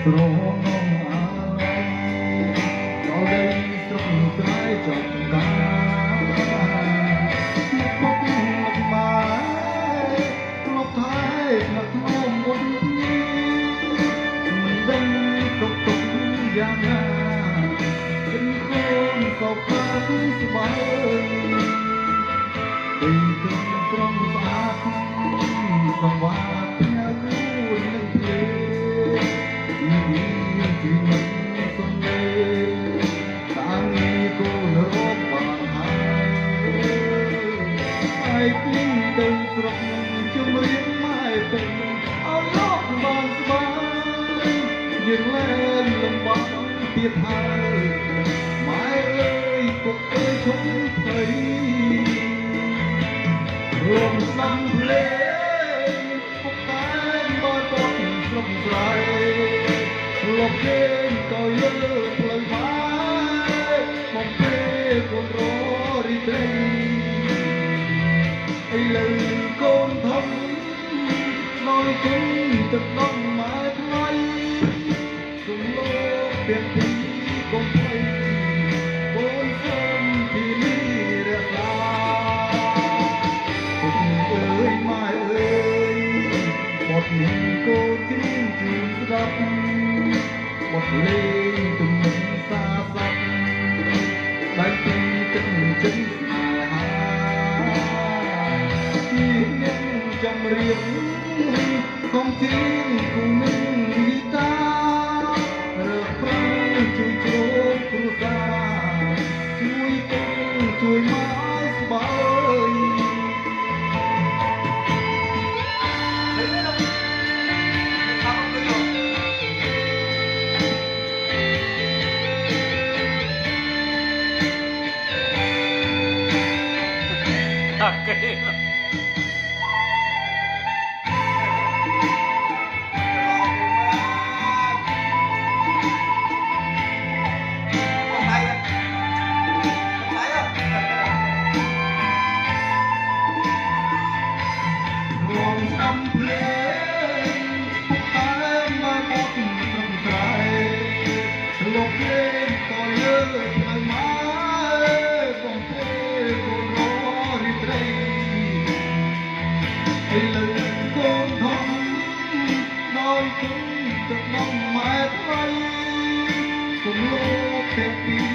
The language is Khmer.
ស្រងអាឡ័យដល់ដីស្រុកស្រែចប់កាមកពុកមកបាយលប់ថែមកធ្នមមុនមិនដឹងទុកទុកយ៉ាងណាគិនកូនសោកខ្លាំងស្បើយដីទឹកត្រង់ស្អាតសង្វាតផ្ញើគូនឹងភ្លេជីវិតសំលេតាំងនេះគូនរកបានហើយពីទៅស្រុកជំរាបម៉ែពេញឲ្យលោកបានស្បាយយើងលែងលំបាកទៀតហើយម៉ែអើយពុកអើយឈប់ភ័យរួមស្ដាប់ភ្លេងពុកតែបានបត់ស្រុកស្រែលប់គេក៏លើផ្លូវបាយមកពេលកូនររីត្រីឥឡូវកូនធំដោយគុណទឹកដងម៉ែថ្លៃគុំលោកពីពីកុំភ័យកូនសូមពីនេះរក្សាពុកអើយម៉ែអើយបត់នេះកូនគ្រៀងជូនស្ដាប់បទលេងទំនុកសាស័ព្ទដៃពីទឹកចិត្តស្នេហាពីអ្នកចាំរៀបកុំទៀងគូនឹងហ្គីតារើប្រាជួយជ្រោកគ្រួសារជួយទៅជួយមកស្បើយOkay. ឥឡូវកូនធំដោយគុណទឹកនំម៉ែថ្លៃគុំលោកទាំងពីរ